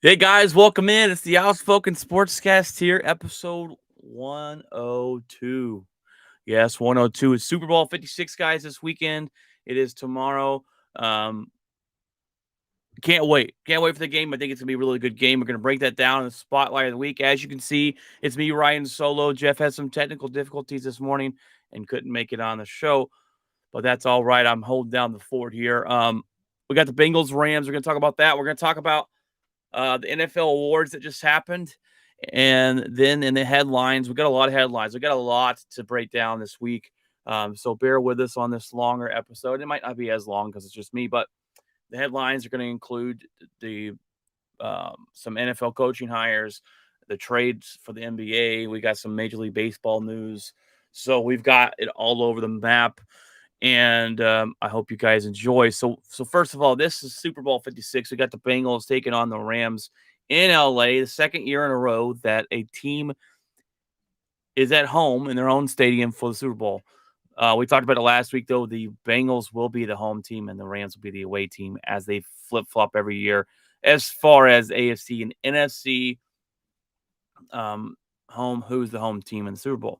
Hey guys, welcome in. It's the Outspoken Sportscast here, episode 102. Yes, 102. It's Super Bowl 56, guys, this weekend. It is tomorrow. Um, can't wait. Can't wait for the game. I think it's going to be a really good game. We're going to break that down in the spotlight of the week. As you can see, it's me, Ryan Solo. Jeff had some technical difficulties this morning and couldn't make it on the show, but that's all right. I'm holding down the fort here. We got the Bengals, Rams. We're going to talk about that. We're going to talk about the NFL awards that just happened. And then in the headlines, we got a lot of headlines. We got a lot to break down this week. So bear with us on this longer episode. It might not be as long because it's just me, but the headlines are going to include the some NFL coaching hires, the trades for the NBA. We got some Major League Baseball news. So we've got it all over the map, and I hope you guys enjoy. So first of all, this is Super Bowl 56. We got the Bengals taking on the Rams in LA, the second year in a row that a team is at home in their own stadium for the Super Bowl. We talked about it last week, though. The Bengals will be the home team and the Rams will be the away team as they flip flop every year. As far as AFC and NFC home, who's the home team in the Super Bowl?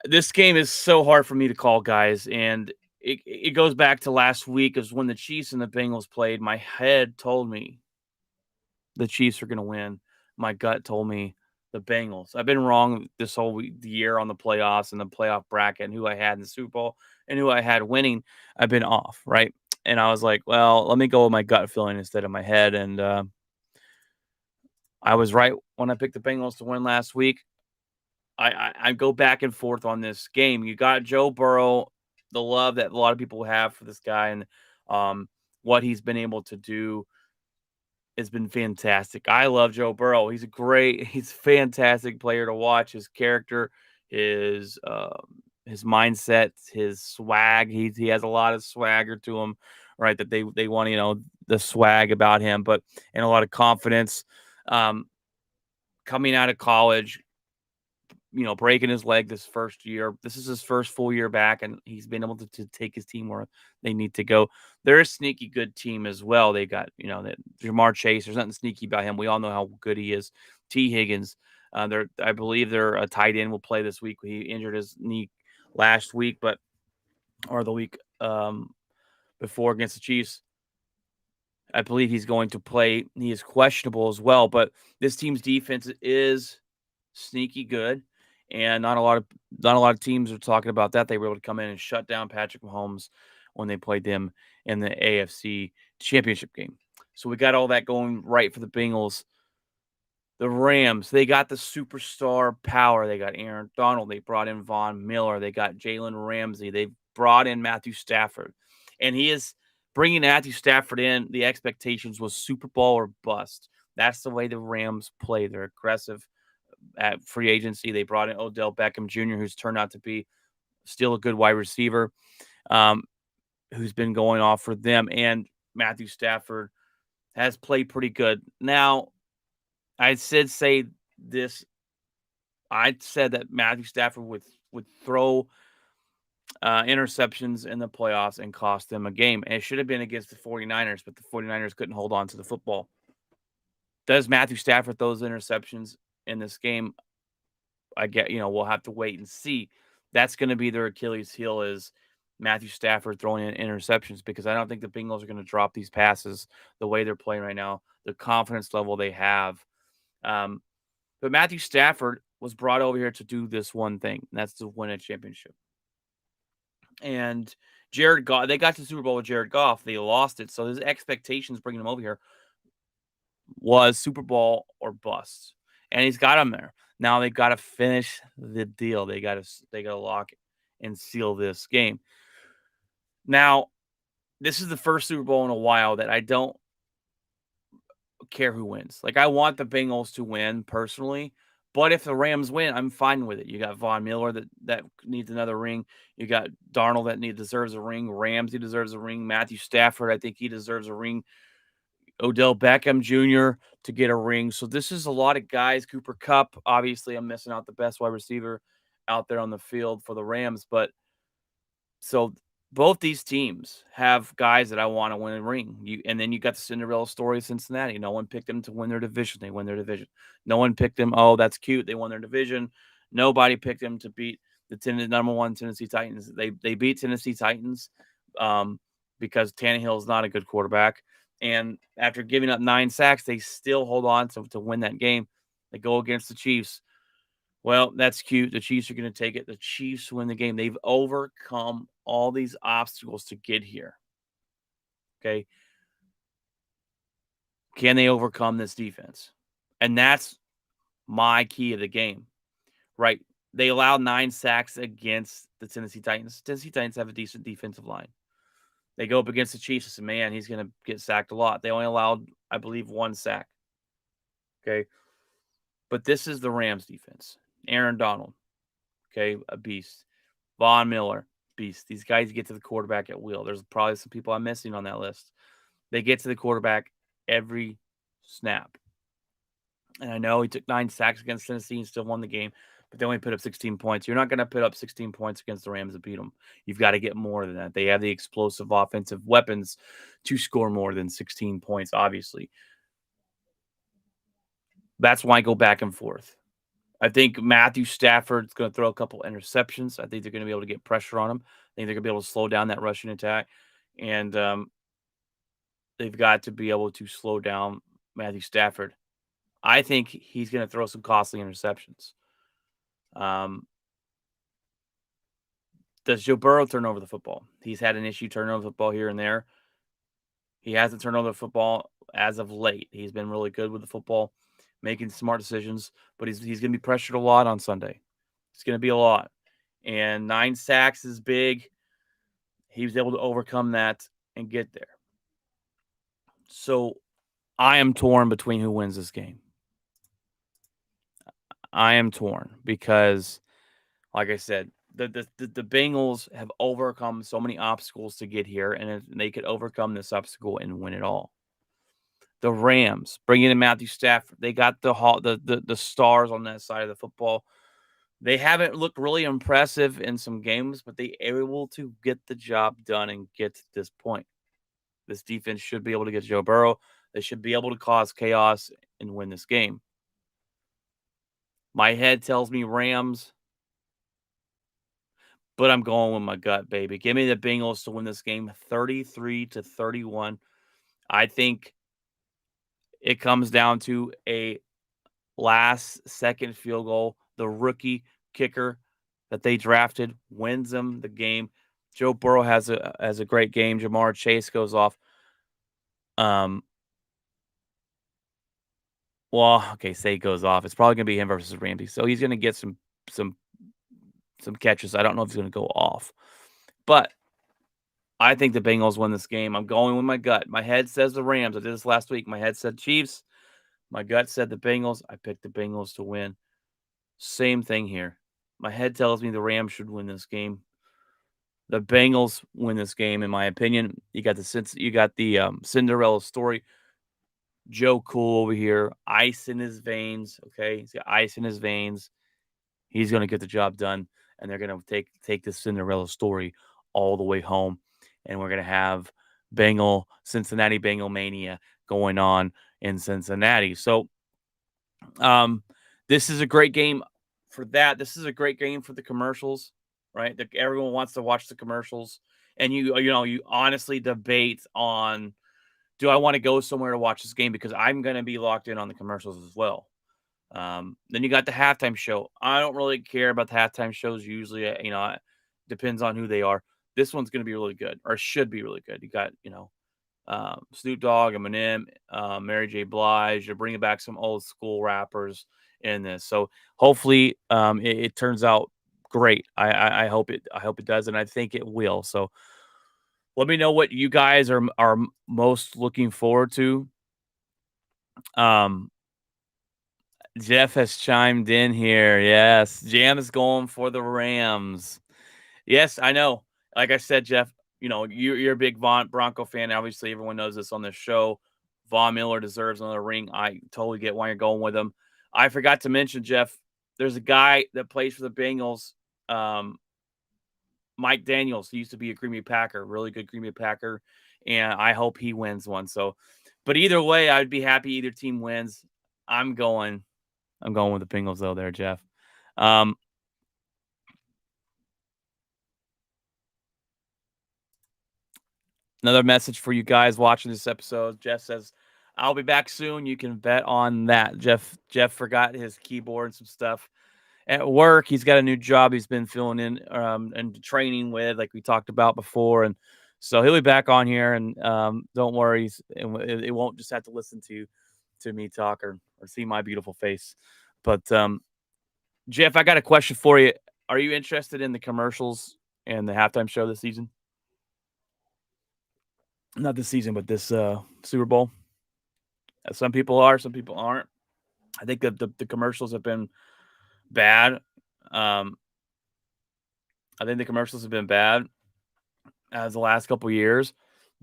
This game is so hard for me to call, guys, and it goes back to last week, is when the Chiefs and the Bengals played. My head told me the Chiefs are going to win. My gut told me the Bengals. I've been wrong this whole year on the playoffs and the playoff bracket and who I had in the Super Bowl and who I had winning. I've been off, right? And I was like, well, let me go with my gut feeling instead of my head. And I was right when I picked the Bengals to win last week. I go back and forth on this game. You got Joe Burrow, the love that a lot of people have for this guy, and what he's been able to do has been fantastic. I love Joe Burrow. He's a fantastic player to watch. His character, his mindset, his swag. He has a lot of swagger to him, right? That they want, the swag about him, but and a lot of confidence. Um, Coming out of college, breaking his leg this first year. This is his first full year back, and he's been able to take his team where they need to go. They're a sneaky good team as well. They got, that Jamar Chase. There's nothing sneaky about him. We all know how good he is. T. Higgins. I believe they're a tight end will play this week. He injured his knee last week, or the week before against the Chiefs. I believe he's going to play. He is questionable as well, but this team's defense is sneaky good, and not a lot of teams are talking about that. They were able to come in and shut down Patrick Mahomes when they played them in the AFC Championship game. So we got all that going right for the Bengals. The Rams, they got the superstar power. They got Aaron Donald. They brought in Von Miller. They got Jalen Ramsey. They brought in Matthew Stafford, and he is bringing Matthew Stafford in. The expectations was Super Bowl or bust. That's the way the Rams play. They're aggressive at free agency. They brought in Odell Beckham Jr., who's turned out to be still a good wide receiver, um, who's been going off for them. And Matthew Stafford has played pretty good. Now, I say this. I said that Matthew Stafford would throw interceptions in the playoffs and cost them a game. And it should have been against the 49ers, but the 49ers couldn't hold on to the football. Does Matthew Stafford throw those interceptions in this game? We'll have to wait and see. That's going to be their Achilles heel, is Matthew Stafford throwing in interceptions, because I don't think the Bengals are going to drop these passes the way they're playing right now, the confidence level they have. But Matthew Stafford was brought over here to do this one thing, and that's to win a championship. And Jared Goff, they got to the Super Bowl with Jared Goff. They lost it. So his expectations bringing him over here was Super Bowl or bust. And he's got him there. Now they've got to finish the deal. They got to lock and seal this game. Now, this is the first Super Bowl in a while that I don't care who wins. Like, I want the Bengals to win personally, but if the Rams win, I'm fine with it. You got Von Miller that needs another ring. You got Darnold that deserves a ring. Ramsey deserves a ring. Matthew Stafford, I think he deserves a ring. Odell Beckham Jr. to get a ring. So this is a lot of guys. Cooper Kupp, obviously, I'm missing out the best wide receiver out there on the field for the Rams, but so both these teams have guys that I want to win a ring. And then you got the Cinderella story of Cincinnati. No one picked them to win their division. They win their division. No one picked them. Oh, that's cute. They won their division. Nobody picked them to beat the number one Tennessee Titans. They beat Tennessee Titans um, because Tannehill is not a good quarterback. And after giving up 9 sacks, they still hold on to win that game. They go against the Chiefs. Well, that's cute. The Chiefs are going to take it. The Chiefs win the game. They've overcome all these obstacles to get here. Okay. Can they overcome this defense? And that's my key of the game, right? They allowed 9 sacks against the Tennessee Titans. Tennessee Titans have a decent defensive line. They go up against the Chiefs and say, man, he's going to get sacked a lot. They only allowed, I believe, 1 sack. Okay. But this is the Rams defense. Aaron Donald, okay, a beast. Von Miller, beast. These guys get to the quarterback at will. There's probably some people I'm missing on that list. They get to the quarterback every snap. And I know he took 9 sacks against Tennessee and still won the game, but they only put up 16 points. You're not going to put up 16 points against the Rams and beat them. You've got to get more than that. They have the explosive offensive weapons to score more than 16 points, obviously. That's why I go back and forth. I think Matthew Stafford's going to throw a couple interceptions. I think they're going to be able to get pressure on him. I think they're going to be able to slow down that rushing attack. And they've got to be able to slow down Matthew Stafford. I think he's going to throw some costly interceptions. Does Joe Burrow turn over the football? He's had an issue turning over the football here and there. He hasn't turned over the football as of late. He's been really good with the football, making smart decisions, but he's going to be pressured a lot on Sunday. It's going to be a lot. And 9 sacks is big. He was able to overcome that and get there. So I am torn between who wins this game. I am torn because, like I said, the Bengals have overcome so many obstacles to get here, and they could overcome this obstacle and win it all. The Rams bringing in Matthew Stafford, they got the stars on that side of the football. They haven't looked really impressive in some games, but they are able to get the job done and get to this point. This defense should be able to get Joe Burrow. They should be able to cause chaos and win this game. My head tells me Rams, but I'm going with my gut, baby. Give me the Bengals to win this game 33-31. I think it comes down to a last-second field goal. The rookie kicker that they drafted wins them the game. Joe Burrow has a great game. Jamar Chase goes off. Well, okay, say he goes off. It's probably gonna be him versus Ramsey. So he's gonna get some catches. I don't know if he's gonna go off. But I think the Bengals win this game. I'm going with my gut. My head says the Rams. I did this last week. My head said Chiefs. My gut said the Bengals. I picked the Bengals to win. Same thing here. My head tells me the Rams should win this game. The Bengals win this game, in my opinion. You got the Cinderella story. Joe Cool over here, ice in his veins. Okay, he's got ice in his veins. He's going to get the job done, and they're going to take this Cinderella story all the way home, and we're going to have Cincinnati Bengal mania going on in Cincinnati. So, this is a great game for that. This is a great game for the commercials, right? Everyone wants to watch the commercials, and you honestly debate on, do I want to go somewhere to watch this game? Because I'm going to be locked in on the commercials as well. Then you got the halftime show. I don't really care about the halftime shows usually. It depends on who they are. This one's going to be really good, or should be really good. You got, Snoop Dogg, Eminem, Mary J. Blige. You're bringing back some old school rappers in this. So hopefully it turns out great. I hope it does, and I think it will. So let me know what you guys are most looking forward to. Jeff has chimed in here. Yes, Jam is going for the Rams. Yes, I know. Like I said, Jeff, you're a big Bronco fan. Obviously, everyone knows this on this show. Von Miller deserves another ring. I totally get why you're going with him. I forgot to mention, Jeff, there's a guy that plays for the Bengals. Mike Daniels, he used to be a Green Bay Packer, really good Green Bay Packer, and I hope he wins one. So, but either way, I'd be happy either team wins. I'm going, I'm going with the Bengals though, there, Jeff. Um, Another message for you guys watching this episode. Jeff says, "I'll be back soon. You can bet on that." Jeff forgot his keyboard and some stuff at work. He's got a new job he's been filling in and training with, like we talked about before, and so he'll be back on here. And don't worry, it won't just have to listen to me talk or see my beautiful face. But Jeff, I got a question for you. Are you interested in the commercials and the halftime show this season? Not this season, but this Super Bowl. Some people are, some people aren't. I think that the commercials have been bad. Um, I think the commercials have been bad as the last couple years,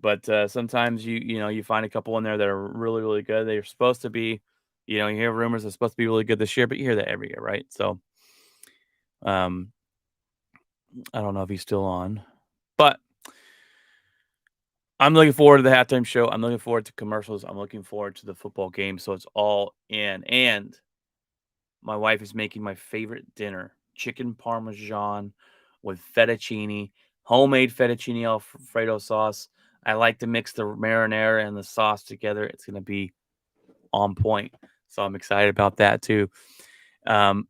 but sometimes you find a couple in there that are really really good. They're supposed to be, you hear rumors they're supposed to be really good this year, but you hear that every year, right? So um, I don't know if he's still on, but I'm looking forward to the halftime show. I'm looking forward to commercials. I'm looking forward to the football game. So it's all in. And my wife is making my favorite dinner: chicken parmesan with fettuccine, homemade fettuccine Alfredo sauce. I like to mix the marinara and the sauce together. It's going to be on point. So I'm excited about that too. Um,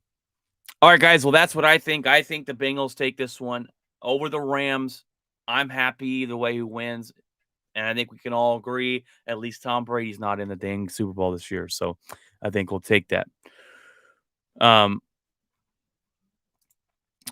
all right, guys. Well, that's what I think. I think the Bengals take this one over the Rams. I'm happy the way who wins. And I think we can all agree at least Tom Brady's not in the dang Super Bowl this year. So I think we'll take that. Um,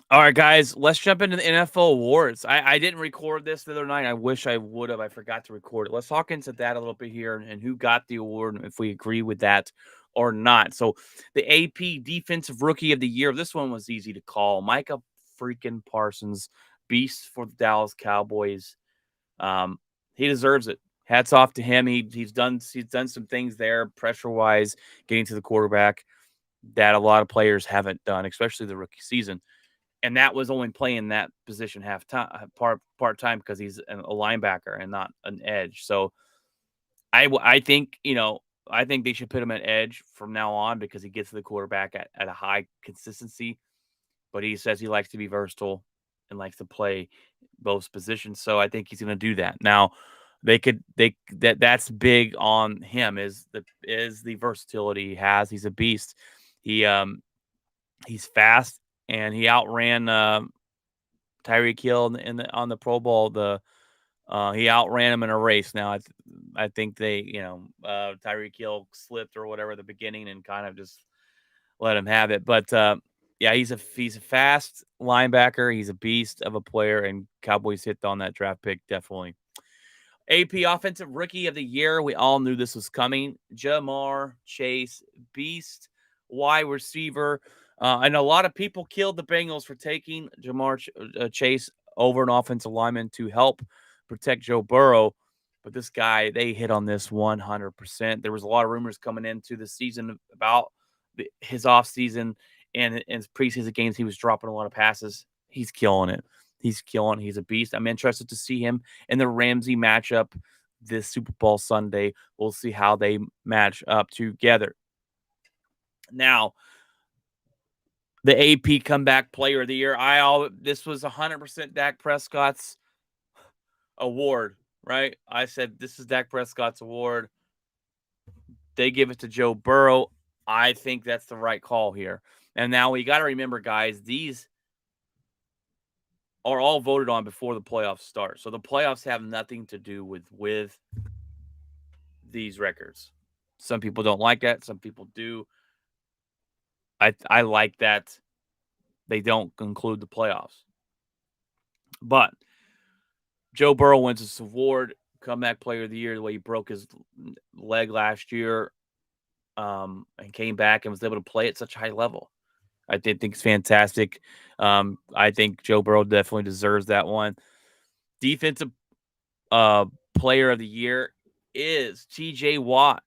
all right, guys, let's jump into the NFL awards. I didn't record this the other night. I wish I would have. I forgot to record it. Let's talk into that a little bit here and who got the award and if we agree with that or not. So the AP Defensive Rookie of the Year. This one was easy to call. Micah freaking Parsons, beast for the Dallas Cowboys. Um, he deserves it. Hats off to him. He's done some things there pressure wise, getting to the quarterback that a lot of players haven't done, especially the rookie season. And that was only playing that position half time, part time because he's a linebacker and not an edge. So I think I think they should put him at edge from now on because he gets to the quarterback at a high consistency. But he says he likes to be versatile and likes to play both positions. So I think he's going to do that. Now, that's big on him is the versatility he has. He's a beast. He's fast and he outran Tyreek Hill on the Pro Bowl. He outran him in a race. Now I think Tyreek Hill slipped or whatever at the beginning and kind of just let him have it. But yeah, he's a fast linebacker. He's a beast of a player, and Cowboys hit on that draft pick definitely. AP Offensive Rookie of the Year. We all knew this was coming. Jamar Chase, beast wide receiver. And a lot of people killed the Bengals for taking Chase over an offensive lineman to help protect Joe Burrow. But this guy, they hit on this 100%. There was a lot of rumors coming into the season about his offseason and his preseason games. He was dropping a lot of passes. He's killing it. He's killing. He's a beast. I'm interested to see him in the Ramsey matchup this Super Bowl Sunday. We'll see how they match up together. Now, the AP Comeback Player of the Year. This was 100% Dak Prescott's award, right? I said this is Dak Prescott's award. They give it to Joe Burrow. I think that's the right call here. And now we got to remember, guys, these are all voted on before the playoffs start. So the playoffs have nothing to do with these records. Some people don't like that. Some people do. I like that they don't conclude the playoffs. But Joe Burrow wins this award, Comeback Player of the Year, the way he broke his leg last year and came back and was able to play at such a high level. I think it's fantastic. I think Joe Burrow definitely deserves that one. Defensive Player of the Year is TJ Watt.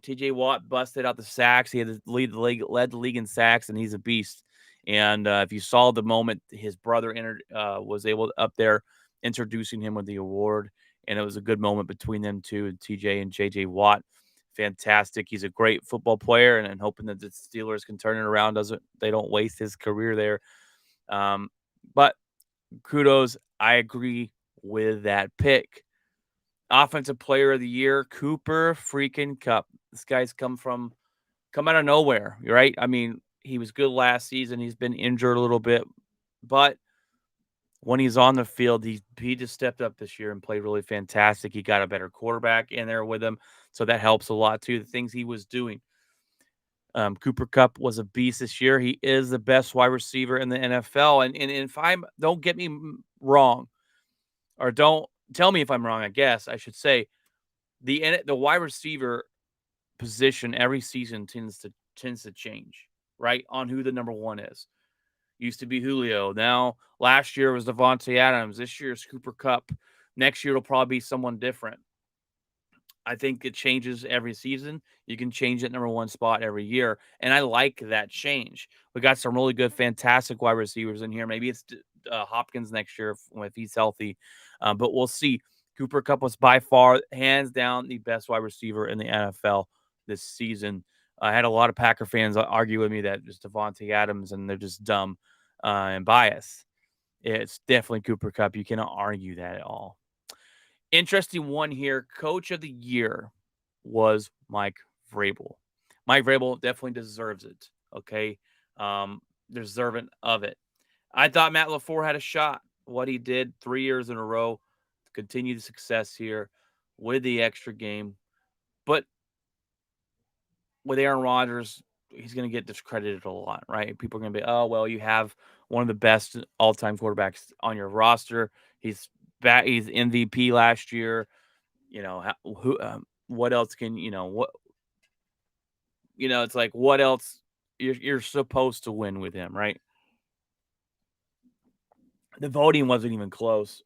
TJ Watt busted out the sacks. He had led the league in sacks, and he's a beast. And if you saw the moment his brother was able to, up there introducing him with the award, and it was a good moment between them two, and TJ and JJ Watt. Fantastic. He's a great football player, and hoping that the Steelers can turn it around. They don't waste his career there. But kudos. I agree with that pick. Offensive player of the year, Cooper freaking Kupp. This guy's come out of nowhere, right? I mean, he was good last season. He's been injured a little bit, but when he's on the field, he just stepped up this year and played really fantastic. He got a better quarterback in there with him, so that helps a lot too. The things he was doing. Cooper Kupp was a beast this year. He is the best wide receiver in the NFL. And if I'm don't get me wrong, or don't tell me if I'm wrong, I guess I should say the wide receiver position every season tends to change, right? On who the number one is. Used to be Julio. Now last year was Devontae Adams. This year is Cooper Kupp. Next year it'll probably be someone different. I think it changes every season. You can change that number one spot every year. And I like that change. We got some really good, fantastic wide receivers in here. Maybe it's Hopkins next year if he's healthy. But we'll see. Cooper Kupp was by far, hands down, the best wide receiver in the NFL this season. I had a lot of Packer fans argue with me that it's Devontae Adams and they're just dumb and biased. It's definitely Cooper Kupp. You cannot argue that at all. Interesting one here. Coach of the year was Mike Vrabel. Mike Vrabel definitely deserves it. Okay. Deserving of it. I thought Matt LaFleur had a shot. What he did 3 years in a row to continue the success here with the extra game. But with Aaron Rodgers, he's going to get discredited a lot, right? People are going to be, oh, well, you have one of the best all-time quarterbacks on your roster. He's MVP last year. You know, what else can it's like, what else you're supposed to win with him, right? The voting wasn't even close,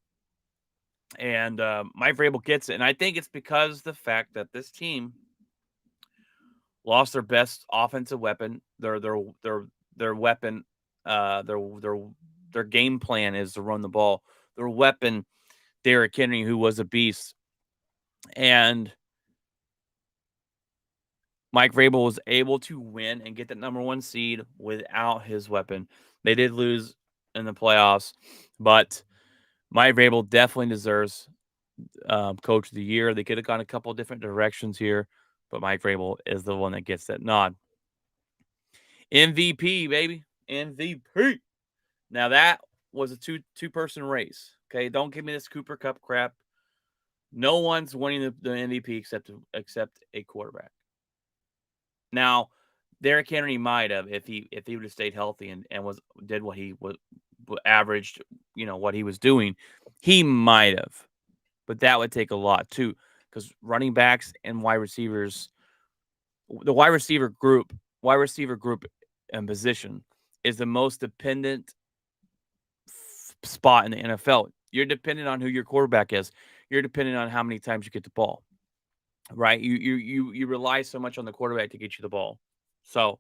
and Mike Vrabel gets it, and I think it's because the fact that this team lost their best offensive weapon, their weapon, their game plan is to run the ball. Their weapon, Derrick Henry, who was a beast, and Mike Vrabel was able to win and get the number one seed without his weapon. They did lose in the playoffs, but Mike Vrabel definitely deserves Coach of the Year. They could have gone a couple different directions here, but Mike Vrabel is the one that gets that nod. MVP, baby. MVP. Now that was a two-person race. Okay, don't give me this Cooper Kupp crap. No one's winning the MVP except a quarterback. Now, Derrick Henry might have if he would have stayed healthy and did what he was averaged, what he was doing, he might have. But that would take a lot too, because running backs and wide receivers, the wide receiver group and position is the most dependent spot in the NFL. You're dependent on who your quarterback is. You're dependent on how many times you get the ball. Right? You rely so much on the quarterback to get you the ball. So,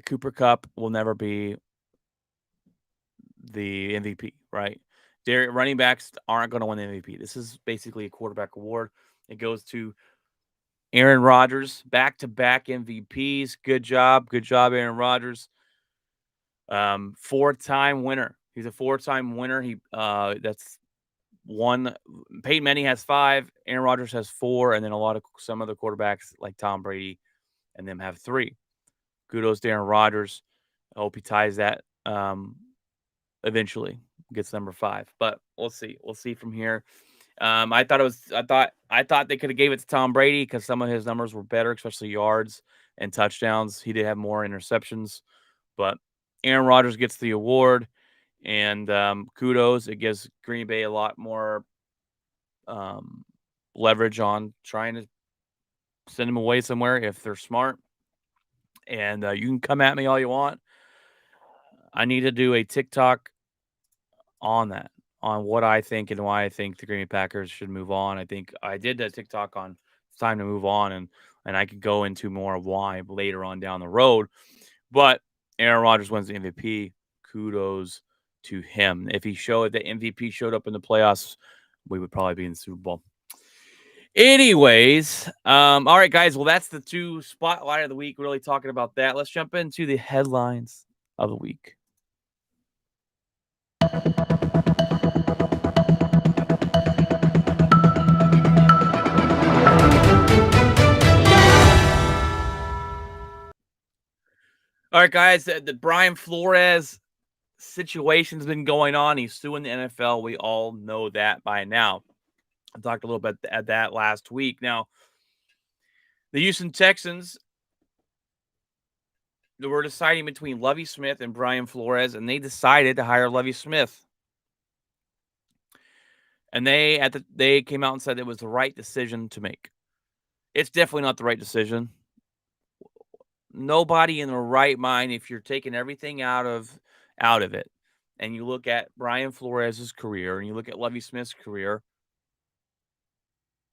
Cooper Kupp will never be the MVP, right? Running backs aren't going to win the MVP. This is basically a quarterback award. It goes to Aaron Rodgers, back-to-back MVPs. Good job, Aaron Rodgers. Four-time winner. He's a four-time winner. That's one. Peyton Manning has 5. Aaron Rodgers has 4, and then some other quarterbacks like Tom Brady and them have 3. Kudos to Aaron Rodgers. I hope he ties that eventually. Gets number 5, but we'll see. We'll see from here. I thought they could have gave it to Tom Brady because some of his numbers were better, especially yards and touchdowns. He did have more interceptions, but Aaron Rodgers gets the award, and kudos. It gives Green Bay a lot more leverage on trying to send him away somewhere if they're smart. And you can come at me all you want. I need to do a TikTok on that, on what I think and why I think the Green Bay Packers should move on. I think I did that TikTok on it's time to move on, and And I could go into more of why later on down the road. But Aaron Rodgers wins the MVP. Kudos to him. If he showed the MVP showed up in the playoffs, we would probably be in the Super Bowl. Anyways, all right, guys. Well, that's the 2 spotlight of the week. Really talking about that. Let's jump into the headlines of the week. All right, guys. The Brian Flores situation's been going on. He's suing the NFL. We all know that by now. I talked a little bit at that last week. Now, the Houston Texans, they were deciding between Lovie Smith and Brian Flores, and they decided to hire Lovie Smith. And they came out and said it was the right decision to make. It's definitely not the right decision. Nobody in their right mind, if you're taking everything out of it, and you look at Brian Flores' career and you look at Lovie Smith's career,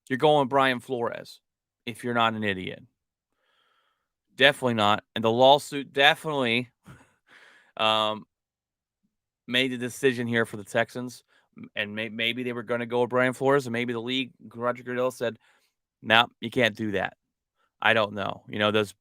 you're going Brian Flores if you're not an idiot. Definitely not. And the lawsuit definitely made the decision here for the Texans. And maybe they were going to go with Brian Flores, and maybe the league, Roger Goodell said, no, you can't do that. I don't know. Those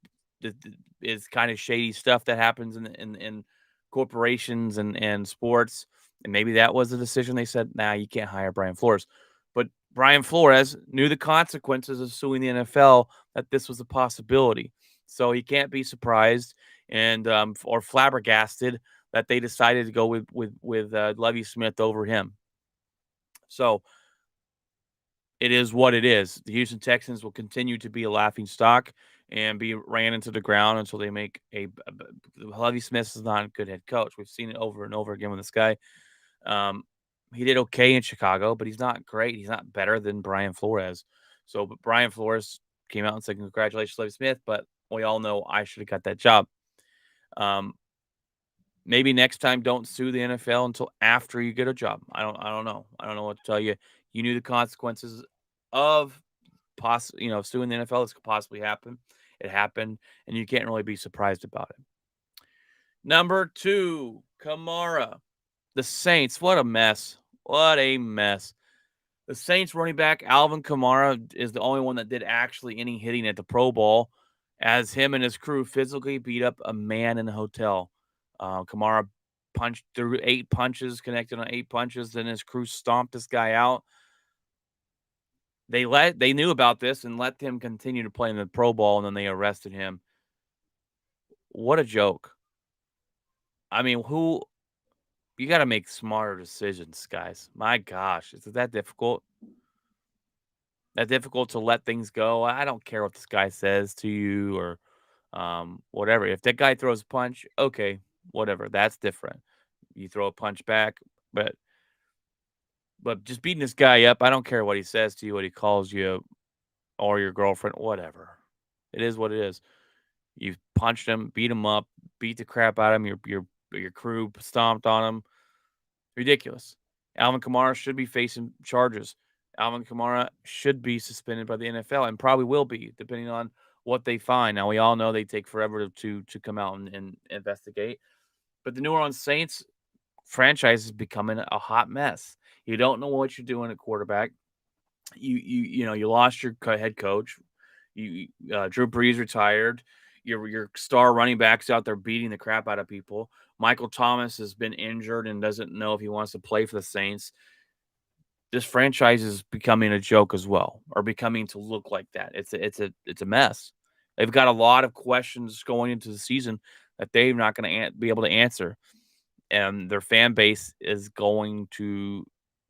is kind of shady stuff that happens in corporations and sports. And maybe that was the decision. They said, nah, you can't hire Brian Flores. But Brian Flores knew the consequences of suing the NFL, that this was a possibility. So he can't be surprised and or flabbergasted that they decided to go with Lovie Smith over him. So it is what it is. The Houston Texans will continue to be a laughing stock and be ran into the ground until they make Lovie Smith is not a good head coach. We've seen it over and over again with this guy. He did okay in Chicago, but he's not great. He's not better than Brian Flores. So, but Brian Flores came out and said, congratulations, Lovie Smith, but we all know I should have got that job. Maybe next time don't sue the NFL until after you get a job. I don't know. I don't know what to tell you. You knew the consequences of suing the NFL. This could possibly happen. It happened, and you can't really be surprised about it. Number 2, Kamara. The Saints. What a mess. What a mess. The Saints running back Alvin Kamara is the only one that did actually any hitting at the Pro Bowl, as him and his crew physically beat up a man in a hotel. Kamara punched through 8 punches, connected on 8 punches. Then his crew stomped this guy out. They knew about this and let him continue to play in the Pro Bowl, and then they arrested him. What a joke. I mean, you got to make smarter decisions, guys. My gosh, is it that difficult? That difficult to let things go? I don't care what this guy says to you or whatever. If that guy throws a punch, okay, whatever. That's different. You throw a punch back, but just beating this guy up, I don't care what he says to you, what he calls you, or your girlfriend, whatever. It is what it is. You punched him, beat him up, beat the crap out of him. Your crew stomped on him. Ridiculous. Alvin Kamara should be facing charges. Alvin Kamara should be suspended by the NFL and probably will be, depending on what they find. Now, we all know they take forever to come out and investigate. But the New Orleans Saints franchise is becoming a hot mess. You don't know what you're doing at quarterback. You lost your head coach. Drew Brees retired. Your star running back's out there beating the crap out of people. Michael Thomas has been injured and doesn't know if he wants to play for the Saints. This franchise is becoming a joke as well, or becoming to look like that. It's a mess. They've got a lot of questions going into the season that they're not going to be able to answer, and their fan base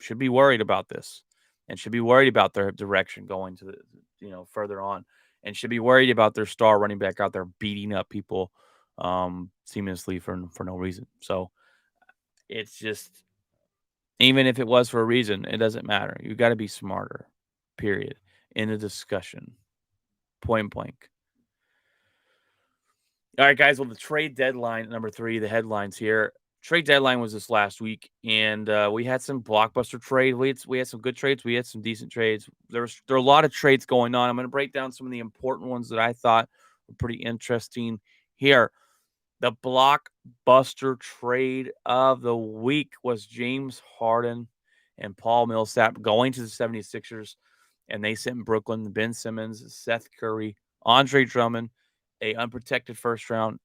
should be worried about this, and should be worried about their direction going to further on, and should be worried about their star running back out there beating up people seamlessly for no reason. So it's just, even if it was for a reason, it doesn't matter. You got to be smarter, period, in the discussion, point blank. All right, guys. Well, the trade deadline, number 3, the headlines here. trade deadline was this last week, and we had some blockbuster trade. We had some good trades. We had some decent trades. There are a lot of trades going on. I'm going to break down some of the important ones that I thought were pretty interesting here. The blockbuster trade of the week was James Harden and Paul Millsap going to the 76ers, and they sent in Brooklyn Ben Simmons, Seth Curry, Andre Drummond, a unprotected first round,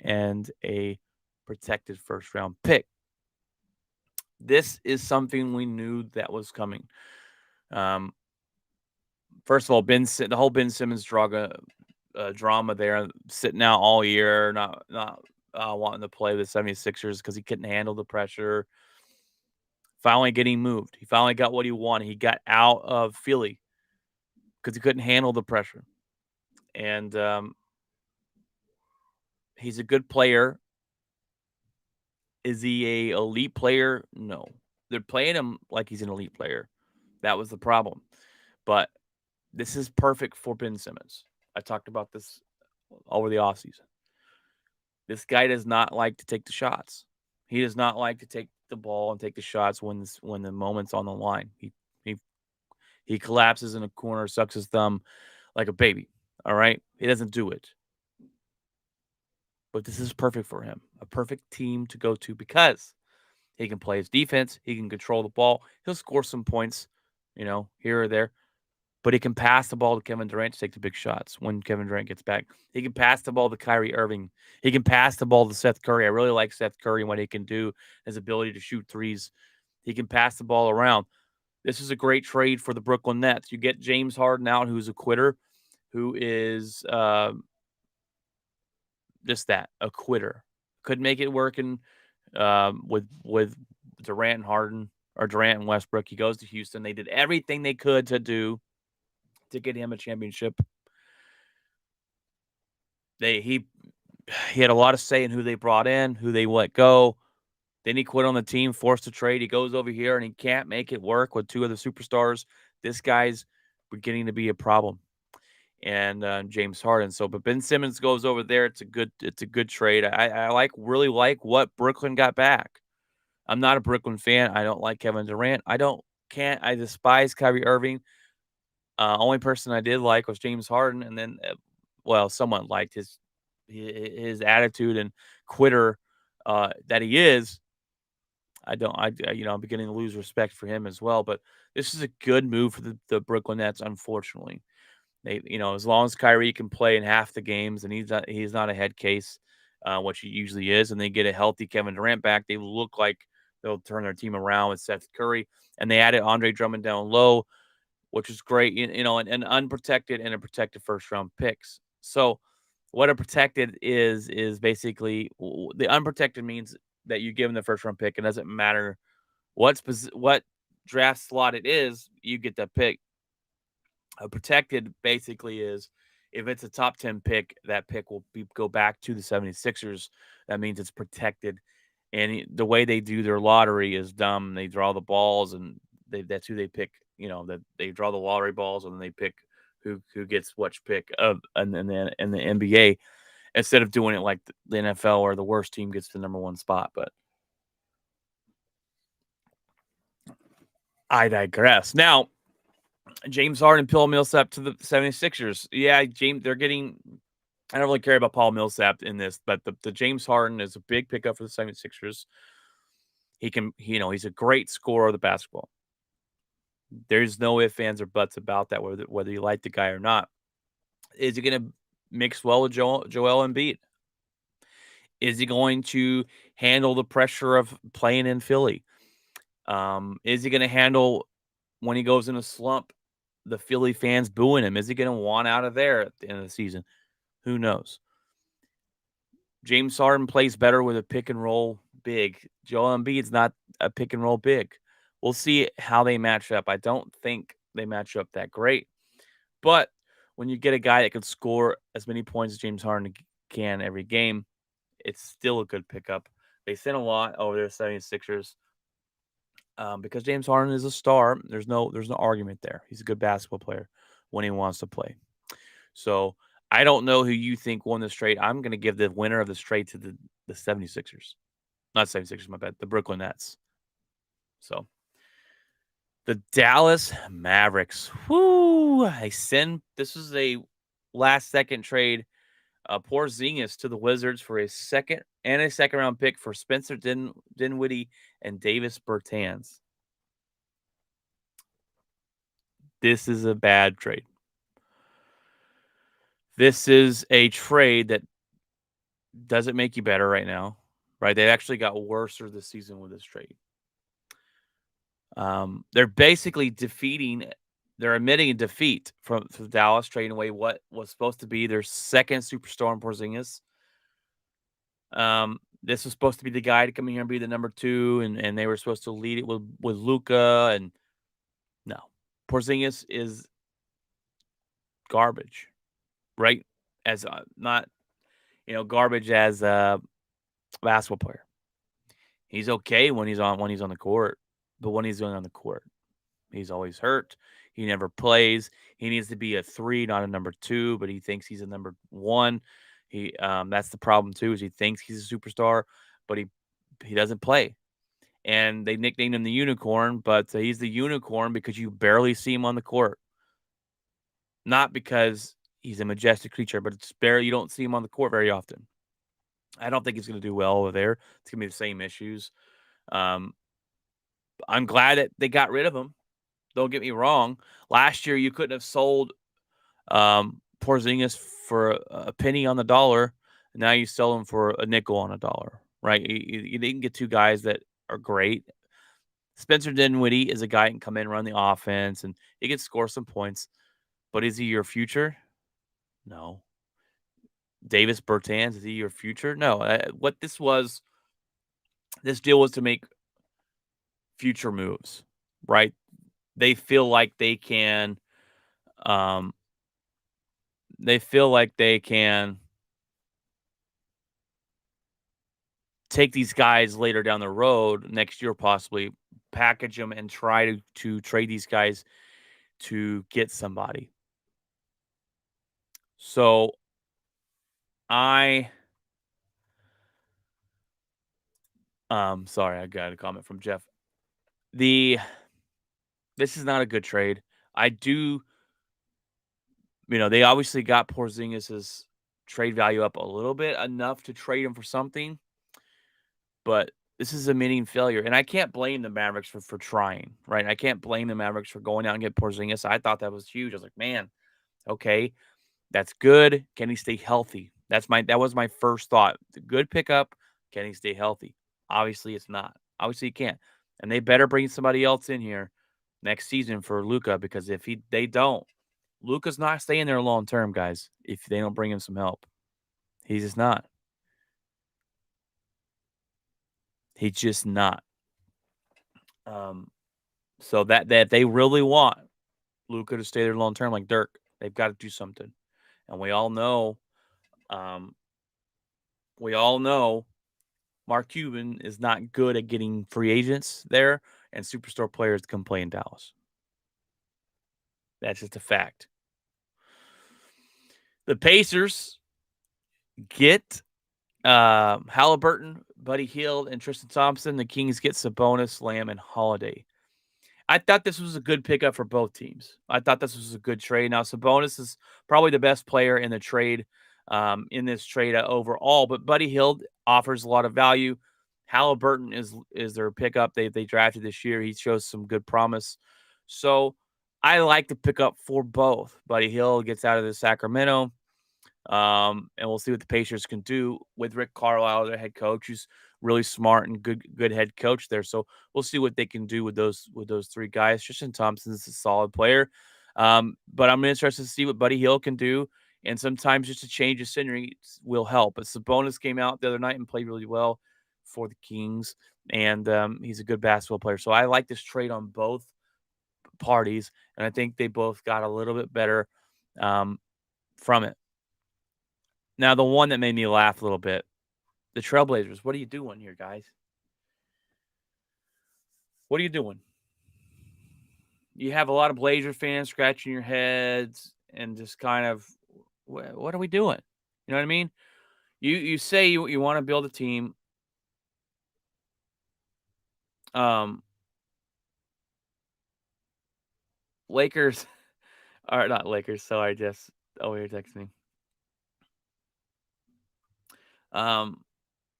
and a protected first round pick. This is something we knew that was coming. Um, First of all, the whole Ben Simmons drama there, sitting out all year, not wanting to play the 76ers because he couldn't handle the pressure. Finally getting moved. He finally got what he wanted. He got out of Philly because he couldn't handle the pressure. And he's a good player. Is he a elite player? No. They're playing him like he's an elite player. That was the problem. But this is perfect for Ben Simmons. I talked about this over the offseason. This guy does not like to take the shots. He does not like to take the ball and take the shots when the moment's on the line. He he collapses in a corner, sucks his thumb like a baby. All right, he doesn't do it. But this is perfect for him. A perfect team to go to because he can play his defense. He can control the ball. He'll score some points, here or there. But he can pass the ball to Kevin Durant to take the big shots when Kevin Durant gets back. He can pass the ball to Kyrie Irving. He can pass the ball to Seth Curry. I really like Seth Curry and what he can do, his ability to shoot threes. He can pass the ball around. This is a great trade for the Brooklyn Nets. You get James Harden out, who's a quitter, who is just that, a quitter. Couldn't make it working with Durant and Harden or Durant and Westbrook. He goes to Houston. They did everything they could to get him a championship. He had a lot of say in who they brought in, who they let go. Then he quit on the team, forced to trade. He goes over here and he can't make it work with two other superstars. This guy's beginning to be a problem. And James Harden. But Ben Simmons goes over there. It's a good trade. I really like what Brooklyn got back. I'm not a Brooklyn fan. I don't like Kevin Durant. I despise Kyrie Irving. Only person I did like was James Harden, and then, someone liked his attitude and quitter that he is. I'm beginning to lose respect for him as well. But this is a good move for the Brooklyn Nets. Unfortunately, as long as Kyrie can play in half the games, and he's not a head case, which he usually is, and they get a healthy Kevin Durant back, they look like they'll turn their team around with Seth Curry, and they added Andre Drummond down low, which is great, and unprotected and a protected first round picks. So what a protected is basically the unprotected means that you give them the first round pick. It doesn't matter what draft slot it is, you get that pick. A protected basically is if it's a top 10 pick, that pick will go back to the 76ers. That means it's protected. And the way they do their lottery is dumb. They draw the balls, and that's who they pick. That they draw the lottery balls, and then they pick who gets which pick in the NBA, instead of doing it like the NFL where the worst team gets the number one spot. But I digress. Now, James Harden, Paul Millsap to the 76ers. Yeah, they're getting. I don't really care about Paul Millsap in this, but the James Harden is a big pickup for the 76ers. He's a great scorer of the basketball. There's no ifs, ands, or buts about that, whether you like the guy or not. Is he going to mix well with Joel Embiid? Is he going to handle the pressure of playing in Philly? Is he going to handle when he goes in a slump, the Philly fans booing him? Is he going to want out of there at the end of the season? Who knows? James Harden plays better with a pick and roll big. Joel Embiid's not a pick and roll big. We'll see how they match up. I don't think they match up that great. But when you get a guy that can score as many points as James Harden can every game, it's still a good pickup. They sent a lot over their 76ers because James Harden is a star. There's no argument there. He's a good basketball player when he wants to play. So I don't know who you think won this trade. I'm going to give the winner of this trade to the 76ers. Not 76ers, my bad. The Brooklyn Nets. So the Dallas Mavericks. Whoo! This was a last second trade. Porzingis to the Wizards for a second round pick for Spencer Dinwiddie and Davis Bertans. This is a bad trade. This is a trade that doesn't make you better right now, right? They actually got worse this season with this trade. They're basically they're admitting a defeat from Dallas, trading away what was supposed to be their second superstar in Porzingis. This was supposed to be the guy to come in here and be the number 2, and they were supposed to lead it with Luka, and no. Porzingis is garbage, right? As not, garbage as a basketball player. He's okay when he's on the court, but when he's going on the court, he's always hurt. He never plays. He needs to be a 3, not a number 2, but he thinks he's a number 1. That's the problem too, is he thinks he's a superstar, but he doesn't play. And they nicknamed him the unicorn, but he's the unicorn because you barely see him on the court. Not because he's a majestic creature, but it's barely, you don't see him on the court very often. I don't think he's going to do well over there. It's going to be the same issues. I'm glad that they got rid of him. Don't get me wrong. Last year, you couldn't have sold Porzingis for a penny on the dollar. Now you sell him for a nickel on a dollar, right? You didn't get 2 guys that are great. Spencer Dinwiddie is a guy who can come in, run the offense, and he can score some points. But is he your future? No. Davis Bertans, is he your future? No. This deal was to make future moves, right? They feel like they can take these guys later down the road, next year possibly, package them and try to trade these guys to get somebody. So sorry, I got a comment from Jeff. This is not a good trade. They obviously got Porzingis' trade value up a little bit, enough to trade him for something, but this is a mini failure, and I can't blame the Mavericks for trying, right? I can't blame the Mavericks for going out and get Porzingis. I thought that was huge. I was like, man, okay, that's good. Can he stay healthy? That was my first thought. It's a good pickup. Can he stay healthy? Obviously, it's not. Obviously, he can't. And they better bring somebody else in here next season for Luka, because if they don't, Luka's not staying there long term, guys. If they don't bring him some help, he's just not. He's just not. So that they really want Luka to stay there long term, like Dirk, they've got to do something. And we all know Mark Cuban is not good at getting free agents there and superstar players to come play in Dallas. That's just a fact. The Pacers get Halliburton, Buddy Hield, and Tristan Thompson. The Kings get Sabonis, Lamb, and Holiday. I thought this was a good pickup for both teams. I thought this was a good trade. Now, Sabonis is probably the best player in the trade, in this trade overall, but Buddy Hield offers a lot of value. Halliburton is their pickup they drafted this year. He shows some good promise. So I like to pick up for both. Buddy Hield gets out of the Sacramento. And we'll see what the Pacers can do with Rick Carlisle, their head coach, who's really smart and good head coach there. So we'll see what they can do with those 3 guys. Tristan Thompson's a solid player, but I'm interested to see what Buddy Hield can do. And sometimes just a change of scenery will help. But Sabonis came out the other night and played really well for the Kings, and he's a good basketball player. So I like this trade on both parties, and I think they both got a little bit better from it. Now, the one that made me laugh a little bit, the Trailblazers. What are you doing here, guys? What are you doing? You have a lot of Blazer fans scratching your heads and just kind of, what are we doing? You know what I mean? You say you want to build a team. Um, Lakers are not Lakers. Sorry, Jess. Oh, you're texting me. Um,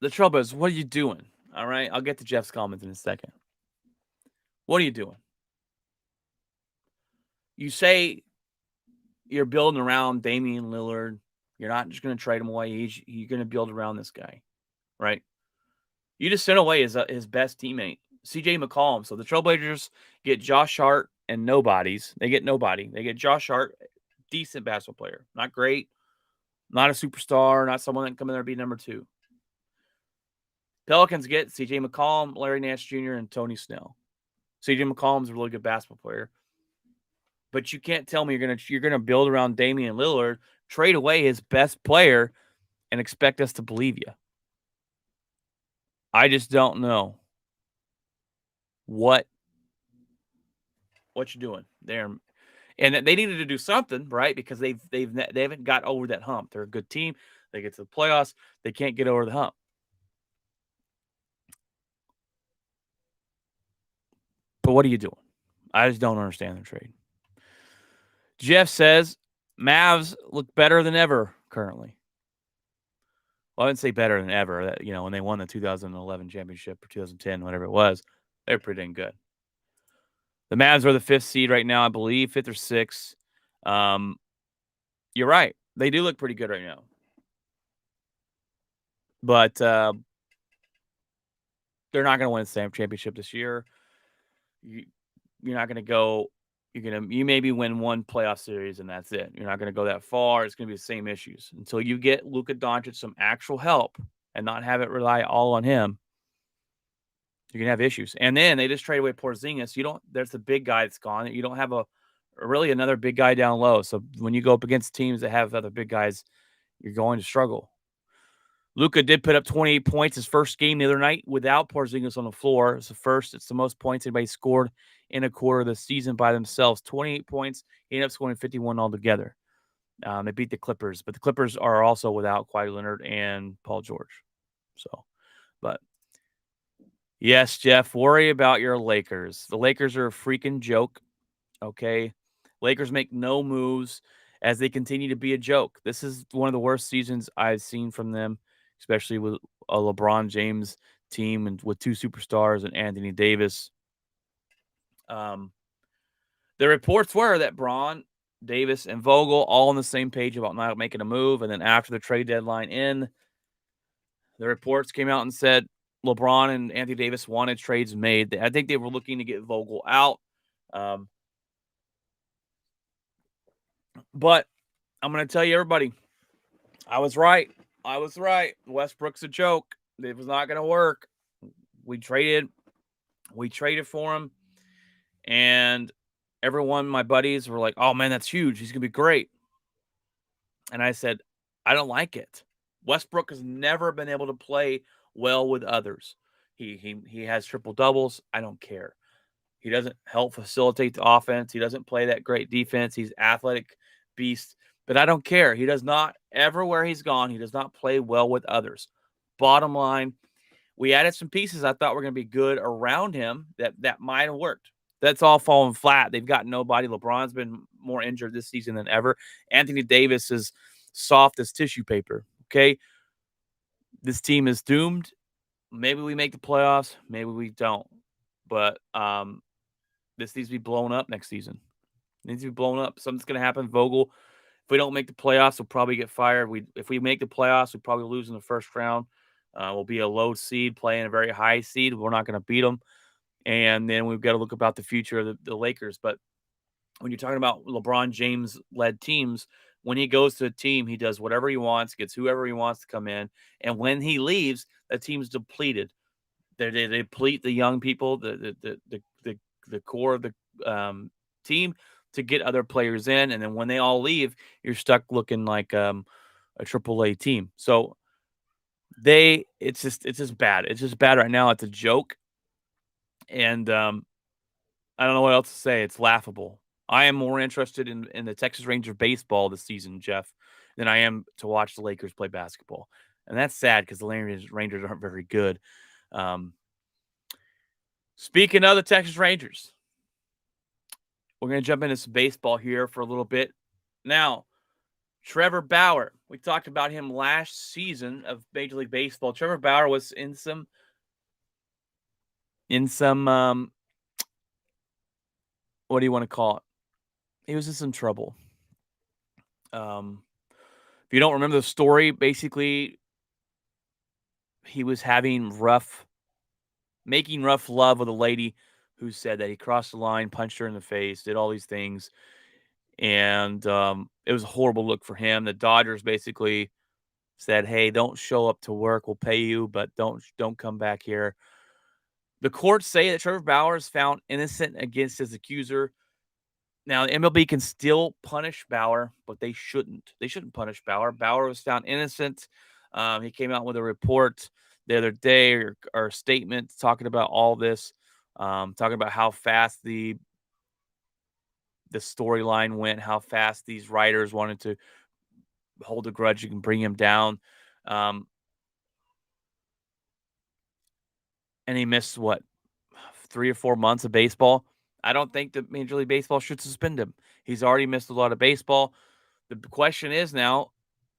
the trouble is, what are you doing? All right, I'll get to Jeff's comments in a second. What are you doing? You say you're building around Damian Lillard. You're not just going to trade him away. You're going to build around this guy, right? You just sent away his best teammate, CJ McCollum. So the Trailblazers get Josh Hart and nobodies. They get nobody. They get Josh Hart, decent basketball player. Not great, not a superstar, not someone that can come in there and be number 2. Pelicans get CJ McCollum, Larry Nance Jr., and Tony Snell. CJ McCollum's a really good basketball player. But you can't tell me you're gonna build around Damian Lillard, trade away his best player, and expect us to believe you. I just don't know what you're doing there. And they needed to do something, right? Because they haven't got over that hump. They're a good team. They get to the playoffs. They can't get over the hump. But what are you doing? I just don't understand the trade. Jeff says Mavs look better than ever currently. Well, I wouldn't say better than ever. That, when they won the 2011 championship or 2010, whatever it was, they're pretty dang good. The Mavs are the 5th seed right now, I believe, 5th or 6th. You're right. They do look pretty good right now. But they're not going to win the championship this year. You're not going to go. You maybe win one playoff series and that's it. You're not going to go that far. It's going to be the same issues until you get Luka Doncic some actual help and not have it rely all on him. You're going to have issues. And then they just trade away Porzingis. There's the big guy that's gone. You don't have really another big guy down low. So when you go up against teams that have other big guys, you're going to struggle. Luka did put up 28 points his first game the other night without Porzingis on the floor. It's the most points anybody scored in a quarter of the season by themselves. 28 points. He ended up scoring 51 altogether. They beat the Clippers, but the Clippers are also without Kawhi Leonard and Paul George. But yes, Jeff, worry about your Lakers. The Lakers are a freaking joke. Okay. Lakers make no moves as they continue to be a joke. This is one of the worst seasons I've seen from them, especially with a LeBron James team and with 2 superstars and Anthony Davis. The reports were that Braun, Davis, and Vogel all on the same page about not making a move. And then after the trade deadline the reports came out and said LeBron and Anthony Davis wanted trades made. I think they were looking to get Vogel out. But I'm going to tell you, everybody, I was right. Westbrook's a joke. It was not going to work. We traded for him. And everyone, my buddies, were like, oh, man, that's huge. He's going to be great. And I said, I don't like it. Westbrook has never been able to play well with others. He has triple doubles. I don't care. He doesn't help facilitate the offense. He doesn't play that great defense. He's athletic beast, but I don't care. He does not, everywhere he's gone, he does not play well with others. Bottom line, we added some pieces I thought were going to be good around him that might have worked. That's all fallen flat. They've got nobody. LeBron's been more injured this season than ever. Anthony Davis is soft as tissue paper. Okay. This team is doomed. Maybe we make the playoffs. Maybe we don't. But this needs to be blown up next season. It needs to be blown up. Something's going to happen. Vogel, if we don't make the playoffs, we'll probably get fired. If we make the playoffs, we probably lose in the first round. We'll be a low seed playing a very high seed. We're not going to beat them. And then we've got to look about the future of the Lakers. But when you're talking about LeBron James-led teams, when he goes to a team, he does whatever he wants, gets whoever he wants to come in. And when he leaves, the team's depleted. They deplete the young people, the core of the team to get other players in. And then when they all leave, you're stuck looking like a AAA team. So it's just bad. It's just bad right now. It's a joke. And I don't know what else to say. It's laughable. I am more interested in the Texas Ranger baseball this season, Jeff, than I am to watch the Lakers play basketball. And that's sad because the Rangers aren't very good. Speaking of the Texas Rangers, we're going to jump into some baseball here for a little bit. Now, Trevor Bauer, we talked about him last season of Major League Baseball. Trevor Bauer was in some what do you want to call it? He was in some trouble. If you don't remember the story, basically he was making rough love with a lady who said that he crossed the line, punched her in the face, did all these things. And it was a horrible look for him. The Dodgers basically said, "Hey, don't show up to work. We'll pay you, but don't come back here." The courts say that Trevor Bauer is found innocent against his accuser. Now, the MLB can still punish Bauer, but they shouldn't. They shouldn't punish Bauer. Bauer was found innocent. He came out with a report the other day or a statement talking about all this, talking about how fast the storyline went, how fast these writers wanted to hold a grudge and bring him down. Um, and he missed what 3 or 4 months of baseball. I don't think that Major League Baseball should suspend him. He's already missed a lot of baseball. The question is now,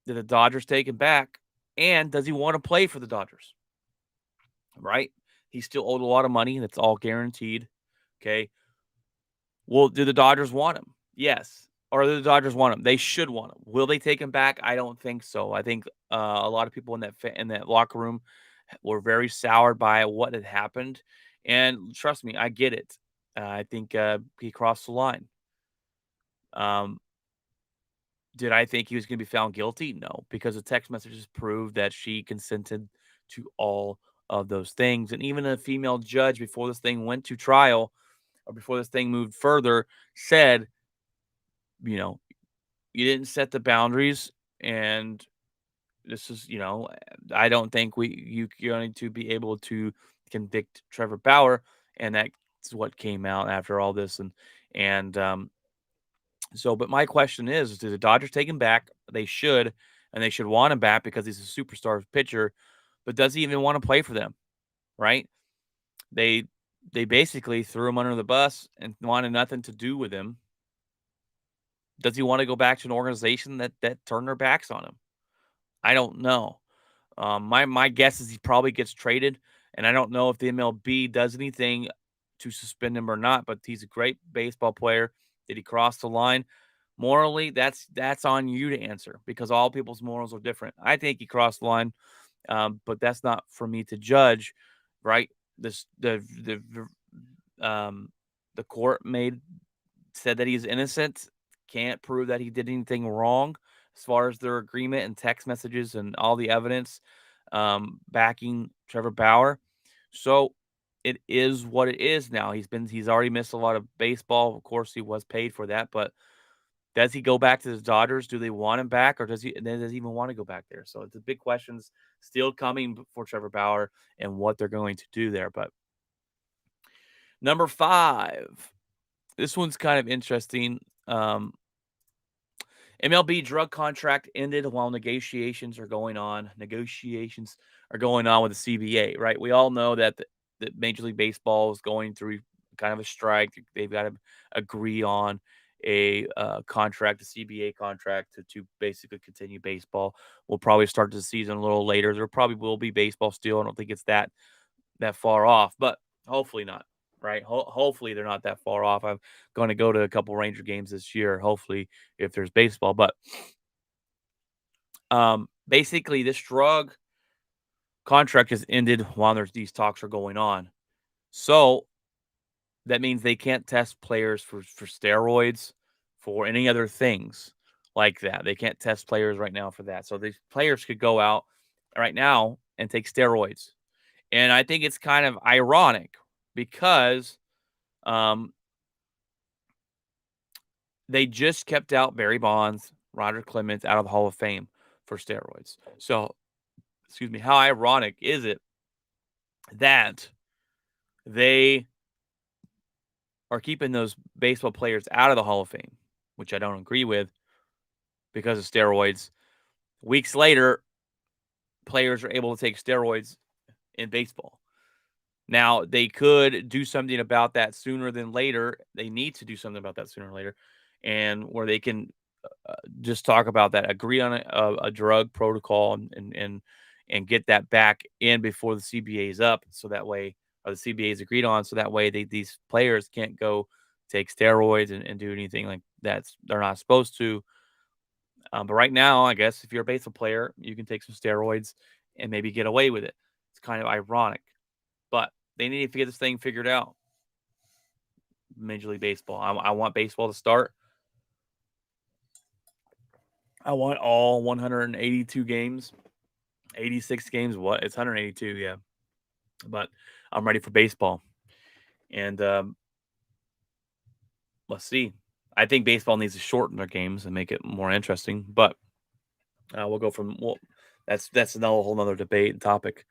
did the Dodgers take him back? And does he want to play for the Dodgers? Right? He's still owed a lot of money. That's all guaranteed. Okay. Well, do the Dodgers want him? Yes. Or do the Dodgers want him? They should want him. Will they take him back? I don't think so. I think a lot of people in that locker room were very soured by what had happened. And trust me, I get it. I think he crossed the line. Did I think he was going to be found guilty? No, because the text messages proved that she consented to all of those things. And even a female judge, before this thing went to trial or before this thing moved further, said, you know, you didn't set the boundaries. And this is, I don't think you're going to be able to convict Trevor Bauer. And that's what came out after all this. So, but my question is, do the Dodgers take him back? They should, and they should want him back because he's a superstar pitcher. But does he even want to play for them? Right? They basically threw him under the bus and wanted nothing to do with him. Does he want to go back to an organization that turned their backs on him? I don't know. My guess is he probably gets traded, and I don't know if the MLB does anything to suspend him or not. But he's a great baseball player. Did he cross the line? Morally, that's on you to answer because all people's morals are different. I think he crossed the line, but that's not for me to judge, right? This the court said that he's innocent. Can't prove that he did anything wrong as far as their agreement and text messages and all the evidence backing Trevor Bauer. So it is what it is now. He's already missed a lot of baseball. Of course, he was paid for that, but does he go back to the Dodgers? Do they want him back, or does he even want to go back there? So it's the big questions still coming for Trevor Bauer and what they're going to do there. But number 5, this one's kind of interesting. MLB drug contract ended while negotiations are going on. Negotiations are going on with the CBA, right? We all know that the Major League Baseball is going through kind of a strike. They've got to agree on a contract, a CBA contract to basically continue baseball. We'll probably start the season a little later. There probably will be baseball still. I don't think it's that far off, but hopefully not. Right? Hopefully they're not that far off. I'm going to go to a couple Ranger games this year. Hopefully, if there's baseball, but basically this drug contract has ended while these talks are going on. So that means they can't test players for steroids, for any other things like that. They can't test players right now for that. So these players could go out right now and take steroids. And I think it's kind of ironic because they just kept out Barry Bonds, Roger Clemens out of the Hall of Fame for steroids. So, excuse me, how ironic is it that they are keeping those baseball players out of the Hall of Fame, which I don't agree with because of steroids. Weeks later, players are able to take steroids in baseball. Now, they could do something about that sooner than later. They need to do something about that sooner or later, and where they can just talk about that, agree on a drug protocol, and get that back in before the CBA is up, so that way, or the CBA is agreed on, so that way these players can't go take steroids and do anything like that they're not supposed to. But right now, I guess if you're a baseball player, you can take some steroids and maybe get away with it. It's kind of ironic, but they need to get this thing figured out. Major League Baseball. I want baseball to start. I want all 182 games, 86 games. What? It's 182, yeah. But I'm ready for baseball. And let's see. I think baseball needs to shorten their games and make it more interesting. But we'll go from that's another whole nother debate and topic.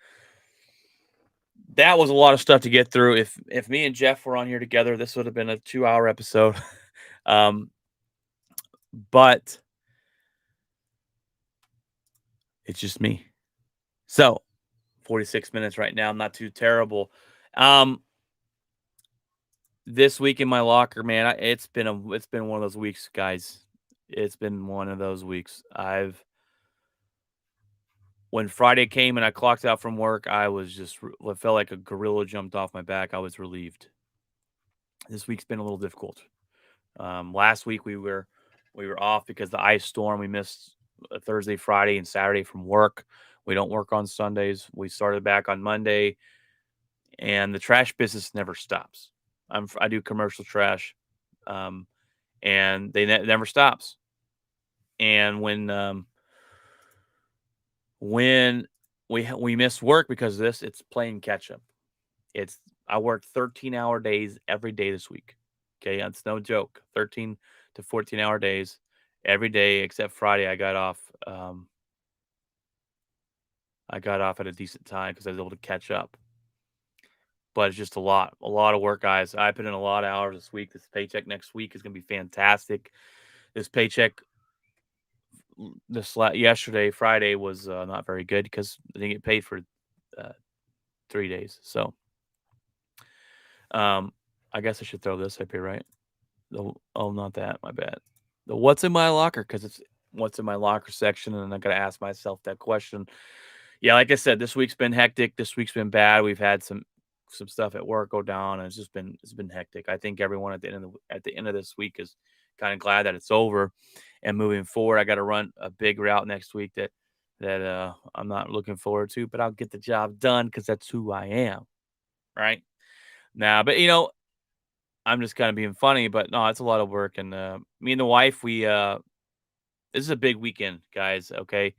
That was a lot of stuff to get through. If me and Jeff were on here together, this would have been a 2-hour episode. um, but it's just me. So 46 minutes right now, not too terrible. This week in my locker, man, it's been one of those weeks, guys. It's been one of those weeks. When Friday came and I clocked out from work, I was just it felt like a gorilla jumped off my back. I was relieved. This week's been a little difficult. Last week we were off because the ice storm. We missed Thursday, Friday, and Saturday from work. We don't work on Sundays. We started back on Monday, and the trash business never stops. I do commercial trash, and never stops. And when we miss work because of this, it's playing catch up. I worked 13-hour days every day this week. Okay, that's no joke. 13 to 14-hour days every day except Friday. I got off. I got off at a decent time because I was able to catch up. But it's just a lot of work, guys. I put in a lot of hours this week. This paycheck next week is going to be fantastic. This paycheck yesterday, Friday, was not very good because I didn't get paid for 3 days. So, I guess I should throw this up here, right? Not that. My bad. The what's in my locker, because it's what's in my locker section, and I got to ask myself that question. Yeah, like I said, this week's been hectic. This week's been bad. We've had some stuff at work go down, and it's been hectic. I think everyone at the end of this week is kind of glad that it's over and moving forward. I got to run a big route next week that I'm not looking forward to, but I'll get the job done because that's who I am, right? Now, but I'm just kind of being funny, but no, it's a lot of work. And me and the wife, this is a big weekend, guys. Okay,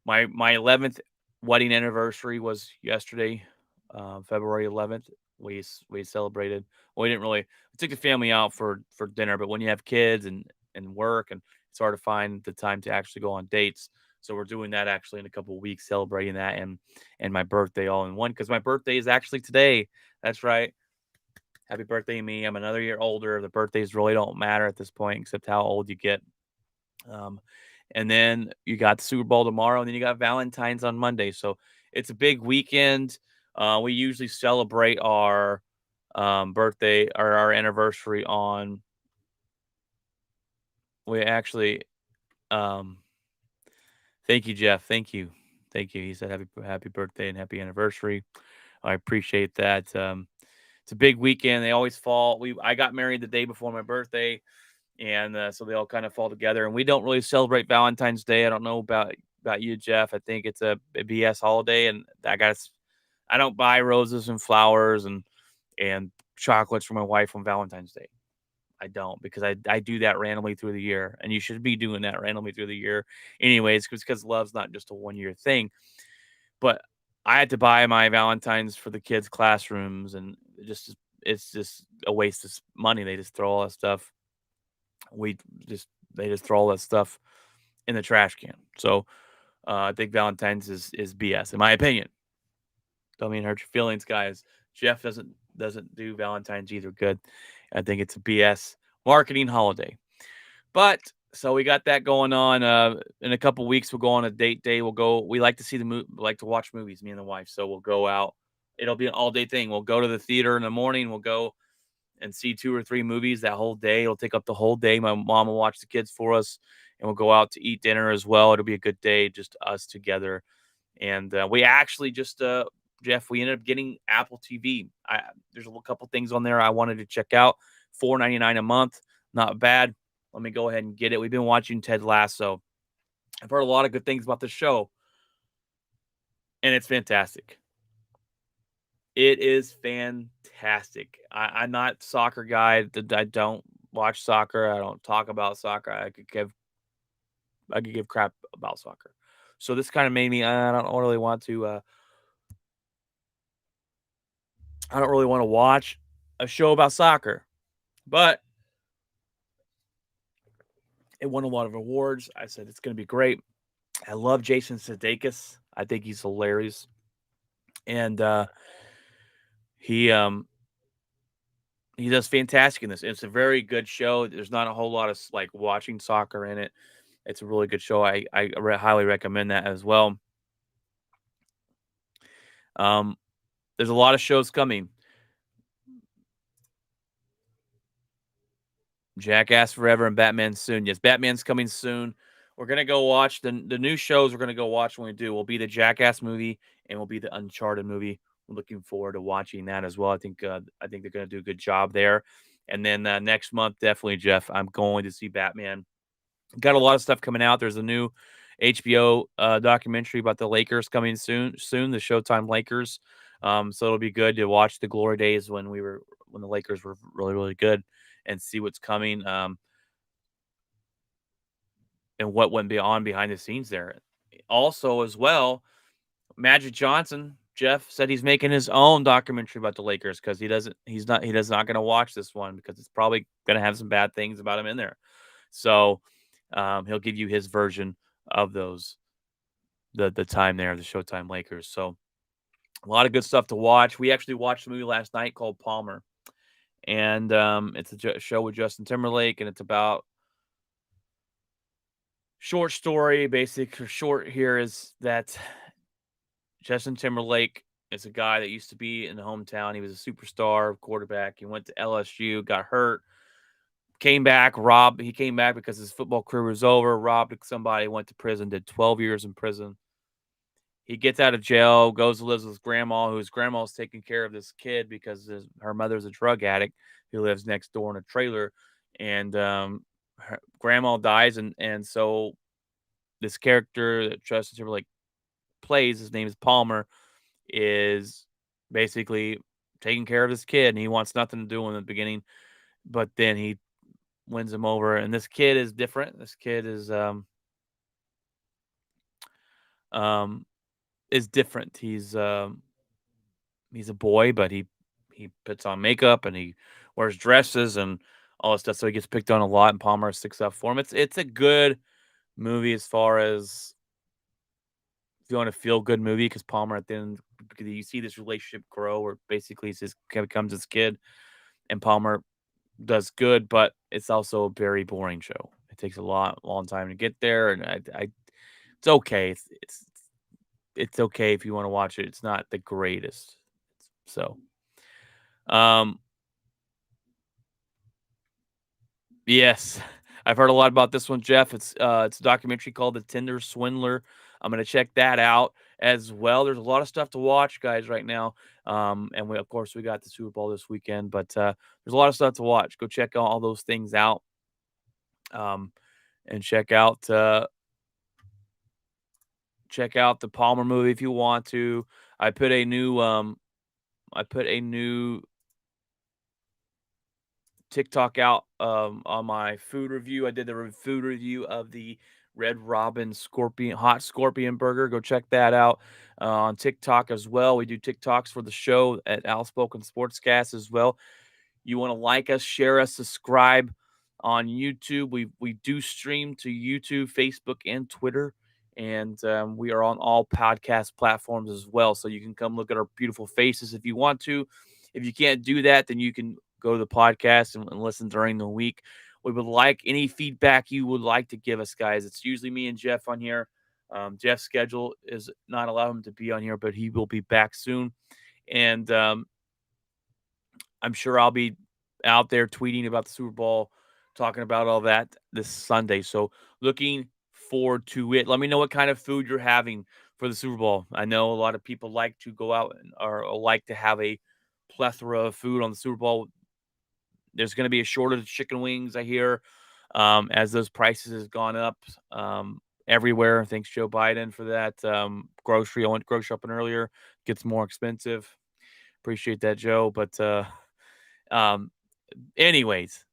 my 11th wedding anniversary was yesterday, February 11th. We celebrated. We didn't really. We took the family out for dinner, but when you have kids and work, and it's hard to find the time to actually go on dates. So we're doing that actually in a couple of weeks, celebrating that and my birthday all in one, because my birthday is actually today. That's right. Happy birthday, me. I'm another year older. The birthdays really don't matter at this point, except how old you get. Um, and then you got the Super Bowl tomorrow, and then you got Valentine's on Monday. So it's a big weekend. We usually celebrate our birthday or our anniversary on. We actually, um, thank you, Jeff. Thank you, thank you. He said happy birthday and happy anniversary. I appreciate that. It's a big weekend. They always fall. I got married the day before my birthday, and so they all kind of fall together. And we don't really celebrate Valentine's Day. I don't know about you, Jeff. I think it's a BS holiday, and I don't buy roses and flowers and chocolates for my wife on Valentine's Day. I don't, because I do that randomly through the year, and you should be doing that randomly through the year, anyways, because love's not just a 1 year thing. But I had to buy my Valentines for the kids' classrooms, and it's just a waste of money. They just throw all that stuff. We just They just throw all that stuff in the trash can. So I think Valentine's is BS in my opinion. Don't mean to hurt your feelings, guys. Jeff doesn't do Valentine's either good. I think it's a BS marketing holiday. But so we got that going on. In a couple weeks, we'll go on a date day. We like to see like to watch movies, me and the wife. So we'll go out It'll be an all day thing. We'll go to the theater in the morning. We'll go and see 2 or 3 movies that whole day. It'll take up the whole day. My mom will watch the kids for us, and we'll go out to eat dinner as well. It'll be a good day, just us together. And we actually just, Jeff, we ended up getting Apple TV. There's a couple things on there I wanted to check out. $4.99 a month, not bad. Let me go ahead and get it. We've been watching Ted Lasso. I've heard a lot of good things about the show, and it's fantastic. It is fantastic. I'm not a soccer guy. I don't watch soccer. I don't talk about soccer. I could give crap about soccer. So this kind of made me. I don't really want to. I don't really want to watch a show about soccer, but it won a lot of awards. I said it's going to be great. I love Jason Sudeikis. I think he's hilarious, and he um he does fantastic in this. It's a very good show. There's not a whole lot of like watching soccer in it. It's a really good show. I highly recommend that as well. Um, there's a lot of shows coming. Jackass Forever and Batman soon. Yes, Batman's coming soon. We're gonna go watch the new shows. We're gonna go watch when we do. Will be the Jackass movie and will be the Uncharted movie. I'm looking forward to watching that as well. I think they're gonna do a good job there. And then next month, definitely Jeff. I'm going to see Batman. Got a lot of stuff coming out. There's a new HBO documentary about the Lakers coming soon. Soon, the Showtime Lakers. So it'll be good to watch the glory days when the Lakers were really really good and see what's coming and what went beyond behind the scenes there. Also, as well, Magic Johnson, Jeff said he's making his own documentary about the Lakers because he's not going to watch this one because it's probably going to have some bad things about him in there. So he'll give you his version of the time there, the Showtime Lakers. So a lot of good stuff to watch. We actually watched a movie last night called Palmer, and it's a show with Justin Timberlake, and it's about short story. Basic short here is that Justin Timberlake is a guy that used to be in the hometown. He was a superstar quarterback. He went to LSU, got hurt, came back, robbed. He came back because his football career was over, robbed somebody, went to prison, did 12 years in prison. He gets out of jail, goes to live with his grandma, whose grandma's taking care of this kid because her mother's a drug addict who lives next door in a trailer. And her grandma dies, and so this character that Justin Timberlake plays, his name is Palmer, is basically taking care of this kid, and he wants nothing to do with him in the beginning, but then he wins him over. And this kid is different. This kid um is different. He's a boy, but he puts on makeup and he wears dresses and all this stuff. So he gets picked on a lot, and Palmer sticks up for him. It's a good movie as far as if you want a feel good movie because Palmer at the end because you see this relationship grow where basically he's just becomes his kid and Palmer does good, but it's also a very boring show. It takes a long time to get there, and I it's okay. It's okay if you want to watch it. It's not the greatest. So, um, yes, I've heard a lot about this one, Jeff. It's a documentary called The Tinder Swindler. I'm gonna check that out as well. There's a lot of stuff to watch, guys, right now. And we of course we got the Super Bowl this weekend, but there's a lot of stuff to watch. Go check all those things out. Um, and check out the Palmer movie if you want to. I put a new I put a new TikTok out on my food review. I did the food review of the Red Robin Scorpion Hot Scorpion Burger. Go check that out on TikTok as well. We do TikToks for the show at Outspoken Sportscast as well. You want to like us, share us, subscribe on YouTube. We do stream to YouTube, Facebook, and Twitter, and we are on all podcast platforms as well. So you can come look at our beautiful faces if you want to. If you can't do that, then you can go to the podcast and listen during the week. We would like any feedback you would like to give us, guys. It's usually me and Jeff on here. Jeff's schedule is not allowing him to be on here, but he will be back soon. And I'm sure I'll be out there tweeting about the Super Bowl, talking about all that this Sunday. So looking forward to it. Let me know what kind of food you're having for the Super Bowl. I know a lot of people like to go out or like to have a plethora of food on the Super Bowl. There's going to be a shortage of chicken wings, I hear, as those prices has gone up everywhere. Thanks, Joe Biden, for that. Grocery, I went grocery shopping earlier. Gets more expensive. Appreciate that, Joe. But um, anyways,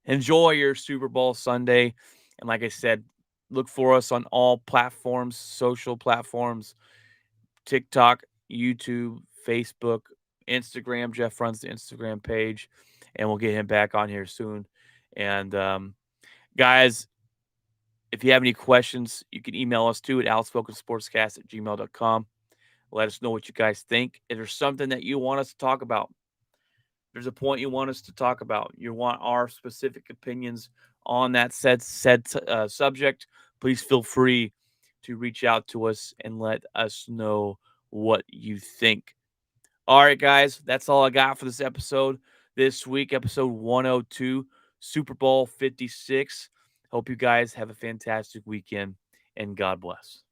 enjoy your Super Bowl Sunday. And like I said, look for us on all platforms, social platforms, TikTok, YouTube, Facebook, Instagram. Jeff runs the Instagram page, and we'll get him back on here soon. And guys, if you have any questions, you can email us too at outspokensportscast@gmail.com. Let us know what you guys think. If there's something that you want us to talk about, there's a point you want us to talk about, you want our specific opinions on that said subject, please feel free to reach out to us and let us know what you think. All right, guys, that's all I got for this episode this week, episode 102, Super Bowl 56. Hope you guys have a fantastic weekend, and God bless.